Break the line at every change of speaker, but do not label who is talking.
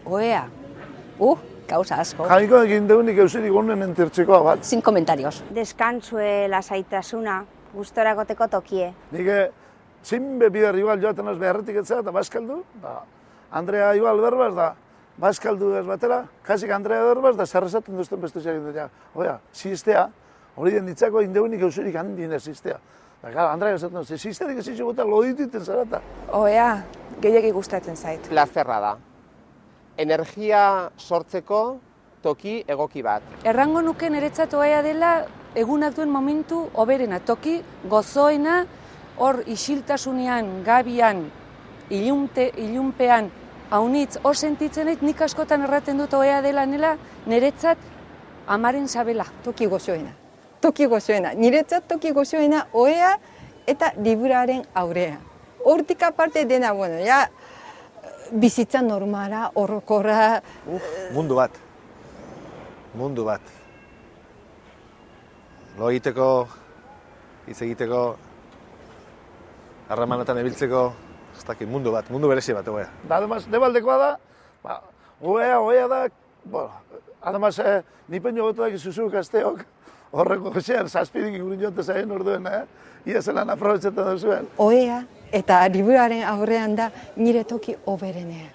oea. Gauza asko.
Jaiko egin deunik euserik honen entertzekoa bat.
Sin comentarios.
Deskantzue, lasaitasuna, gustorakoteko tokie.
Nik zinbe bider igual joaten az beharretik etzea eta bazkaldu, da Andrea igual berbaz da, bazkaldu ez batera, kasik Andrea berbaz da zerrezaten duzten beste egin dut, oia, ziztea, hori den ditzako indeunik euserik handien ez ziztea. Da, gara, Andrea esaten dut, zizterik ez izan gota lodititen zarata.
Oea, gehiagi gustatzen zait.
Plazerra da. Energia sortzeko toki egoki bat.
Errango nuke niretzat oea dela egunak duen momentu hoberena, toki gozoena, hor isiltasunean, gabian, ilunpean, haunitz, hor sentitzenet nik askotan erraten dut oea dela nela niretzat amaren sabela.
Toki gozoena. Toki gozoena. Niretzat toki gozoena oea eta liburaren aurea. Hortik aparte dena, bueno, ja, bizitza normala, orokorra.
Mundu bat. Mundu bat. Lo egiteko, hitz egiteko, harremanetan ebiltzeko, ez dakit, mundu bat, mundu berezi bat, oea.
Da, además, debaldekoa da, oea da, bueno, además, ni peño gotu daki zuzuk asteok, horreko gozean, zazpidik ikurin jote zain orduen, ia zelan aprobetxetan duzuen.
Oea eta liburaren aurrean da nire toki hoberenea.